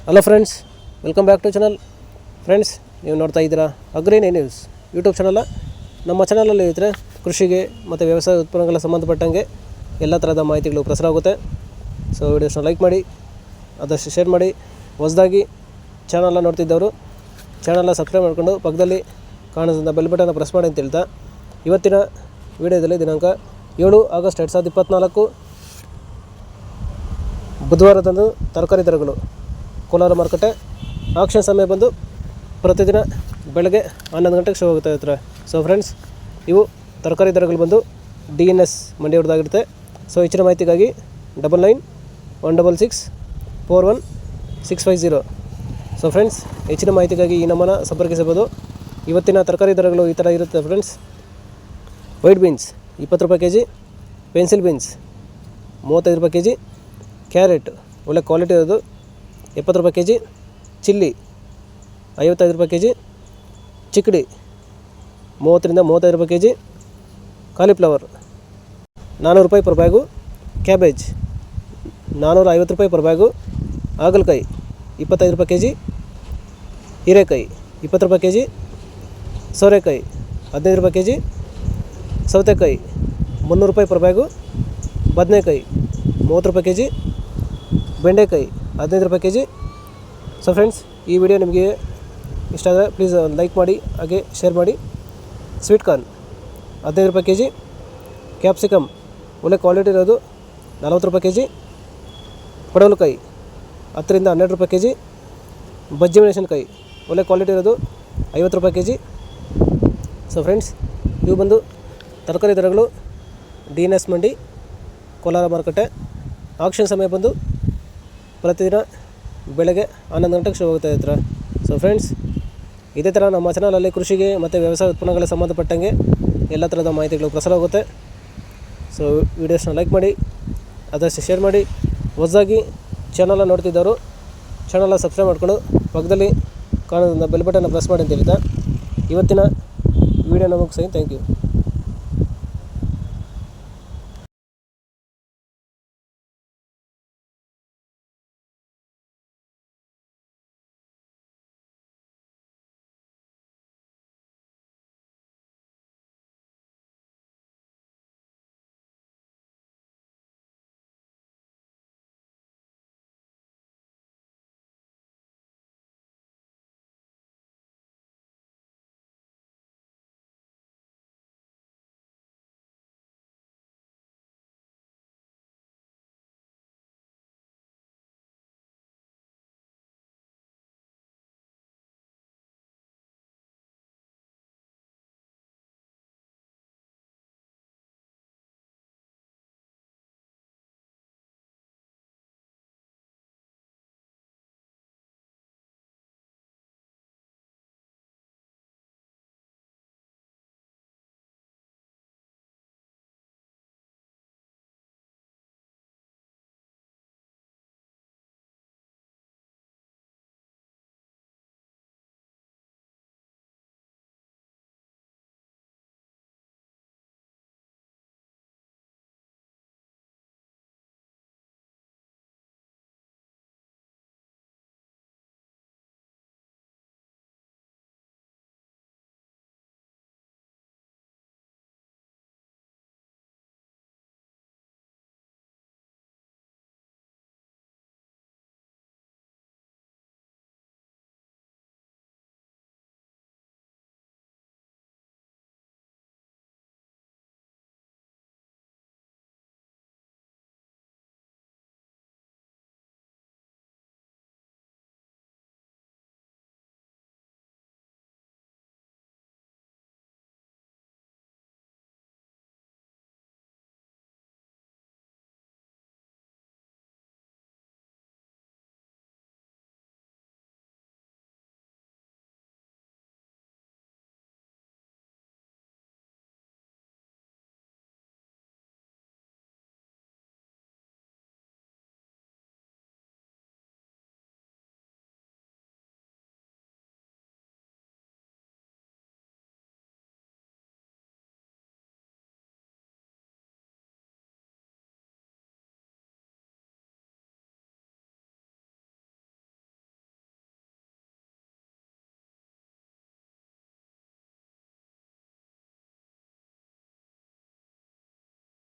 Hello friends, welcome back to channel. Friends, ನೀವು ನೋಡ್ತಾ ಇದ್ದೀರಾ ಅಗ್ರಿ ನ್ಯೂಸ್ ಯೂಟ್ಯೂಬ್ ಚಾನಲ್. ನಮ್ಮ ಚಾನಲಲ್ಲಿ ಇದ್ದರೆ ಕೃಷಿಗೆ ಮತ್ತು ವ್ಯವಸಾಯ ಉತ್ಪನ್ನಗಳ ಸಂಬಂಧಪಟ್ಟಂಗೆ ಎಲ್ಲ ಥರದ ಮಾಹಿತಿಗಳು ಪ್ರಸಾರ ಆಗುತ್ತೆ. ಸೊ ವಿಡಿಯೋಸ್ನ ಲೈಕ್ ಮಾಡಿ, ಆದಷ್ಟು ಶೇರ್ ಮಾಡಿ. ಹೊಸದಾಗಿ ಚಾನಲ್ನ ನೋಡ್ತಿದ್ದವರು ಚಾನಲ್ನ ಸಬ್ಸ್ಕ್ರೈಬ್ ಮಾಡಿಕೊಂಡು ಪಕ್ಕದಲ್ಲಿ ಕಾಣಿಸಿದ ಬೆಲ್ ಬಟನ್ನ ಪ್ರೆಸ್ ಮಾಡಿ ಅಂತ ಹೇಳ್ತಾ, ಇವತ್ತಿನ ವಿಡಿಯೋದಲ್ಲಿ ದಿನಾಂಕ 7 ಆಗಸ್ಟ್ 2024 ಬುಧವಾರದಂದು ತರಕಾರಿ ದರಗಳು ಕೋಲಾರ ಮಾರುಕಟ್ಟೆ ಆಕ್ಷನ್ ಸಮಯ ಬಂದು ಪ್ರತಿದಿನ ಬೆಳಗ್ಗೆ 11 ಗಂಟೆಗೆ ಶುರು ಆಗುತ್ತೆ ಇರ್ತಾರೆ. ಸೊ ಫ್ರೆಂಡ್ಸ್, ಇವು ತರಕಾರಿ ದರಗಳು ಬಂದು DNS ಮಂಡಿಯವ್ರದ್ದಾಗಿರುತ್ತೆ. ಸೊ ಹೆಚ್ಚಿನ ಮಾಹಿತಿಗಾಗಿ 9916641650. ಸೊ ಫ್ರೆಂಡ್ಸ್, ಹೆಚ್ಚಿನ ಮಾಹಿತಿಗಾಗಿ ಈ ನಮ್ಮನ್ನು ಸಂಪರ್ಕಿಸಬಹುದು. ಇವತ್ತಿನ ತರಕಾರಿ ದರಗಳು ಈ ಥರ ಇರುತ್ತೆ ಫ್ರೆಂಡ್ಸ್. ವೈಟ್ ಬೀನ್ಸ್ 20 ರೂಪಾಯಿ ಕೆ ಜಿ, ಪೆನ್ಸಿಲ್ ಬೀನ್ಸ್ 35 ರೂಪಾಯಿ ಕೆ ಜಿ, ಕ್ಯಾರೆಟ್ ಒಳ್ಳೆ ಕ್ವಾಲಿಟಿ ಇರೋದು 70 ರೂಪಾಯಿ ಕೆ ಜಿ, ಚಿಲ್ಲಿ 55 ರೂಪಾಯಿ ಕೆ ಜಿ, ಚಿಕ್ಕಡಿ 30 ರಿಂದ 35 ರೂಪಾಯಿ ಕೆ ಜಿ, ಕಾಲಿಫ್ಲವರ್ 400 ರೂಪಾಯಿ ಪರ್ ಬ್ಯಾಗು, ಕ್ಯಾಬೇಜ್ 450 ರೂಪಾಯಿ ಪರ್ ಬ್ಯಾಗು, ಹಾಗಲಕಾಯಿ 25 ರೂಪಾಯಿ ಕೆ ಜಿ, ಹೀರೆಕಾಯಿ 20 ರೂಪಾಯಿ ಕೆ ಜಿ, ಸೋರೆಕಾಯಿ 15 ರೂಪಾಯಿ ಕೆ ಜಿ, ಸೌತೆಕಾಯಿ 300 ರೂಪಾಯಿ ಪರ್ ಬ್ಯಾಗು, ಬದನೆಕಾಯಿ 30 ರೂಪಾಯಿ ಕೆ ಜಿ, ಬೆಂಡೆಕಾಯಿ 15 ರೂಪಾಯಿ ಕೆ ಜಿ. ಸೊ ಫ್ರೆಂಡ್ಸ್, ಈ ವಿಡಿಯೋ ನಿಮಗೆ ಇಷ್ಟ ಆದರೆ ಪ್ಲೀಸ್ ಲೈಕ್ ಮಾಡಿ, ಹಾಗೆ ಶೇರ್ ಮಾಡಿ. ಸ್ವೀಟ್ ಕಾರ್ನ್ 15 ರೂಪಾಯಿ ಕೆ ಜಿ, ಕ್ಯಾಪ್ಸಿಕಮ್ ಒಳ್ಳೆ ಕ್ವಾಲಿಟಿ ಇರೋದು 40 ರೂಪಾಯಿ ಕೆ ಜಿ, ಪಡವಲಕಾಯಿ 10 ರಿಂದ 12 ರೂಪಾಯಿ ಕೆ ಜಿ, ಬಜ್ಜಿ ಮೆಣಸಿನಕಾಯಿ ಒಳ್ಳೆ ಕ್ವಾಲಿಟಿ ಇರೋದು 50 ರೂಪಾಯಿ ಕೆ ಜಿ. ಸೊ ಫ್ರೆಂಡ್ಸ್, ಇವು ಬಂದು ತರಕಾರಿ ದರಗಳು DNS ಮಂಡಿ ಕೋಲಾರ ಮಾರುಕಟ್ಟೆ. ಆಕ್ಷನ್ ಸಮಯ ಬಂದು ಪ್ರತಿದಿನ ಬೆಳಗ್ಗೆ 11 ಗಂಟೆಗೆ ಶುರು ಆಗುತ್ತೆ ಇರ್ತಾರೆ. ಸೊ ಫ್ರೆಂಡ್ಸ್, ಇದೇ ಥರ ನಮ್ಮ ಚಾನಲಲ್ಲಿ ಕೃಷಿಗೆ ಮತ್ತು ವ್ಯವಸಾಯ ಉತ್ಪನ್ನಗಳ ಸಂಬಂಧಪಟ್ಟಂಗೆ ಎಲ್ಲ ಥರದ ಮಾಹಿತಿಗಳು ಪ್ರಸಾರ ಆಗುತ್ತೆ. ಸೊ ವಿಡಿಯೋಸ್ನ ಲೈಕ್ ಮಾಡಿ, ಆದಷ್ಟು ಶೇರ್ ಮಾಡಿ. ಹೊಸದಾಗಿ ಚಾನಲ್ನ ನೋಡ್ತಿದ್ದವರು ಚಾನಲ್ನ ಸಬ್ಸ್ಕ್ರೈಬ್ ಮಾಡಿಕೊಂಡು ಪಕ್ಕದಲ್ಲಿ ಕಾಣೋದನ್ನ ಬೆಲ್ ಬಟನ್ನ ಪ್ರೆಸ್ ಮಾಡಿ ಅಂತ ಹೇಳ್ತಾ, ಇವತ್ತಿನ ವಿಡಿಯೋನ ಮುಗಿಸಿ. Thank you.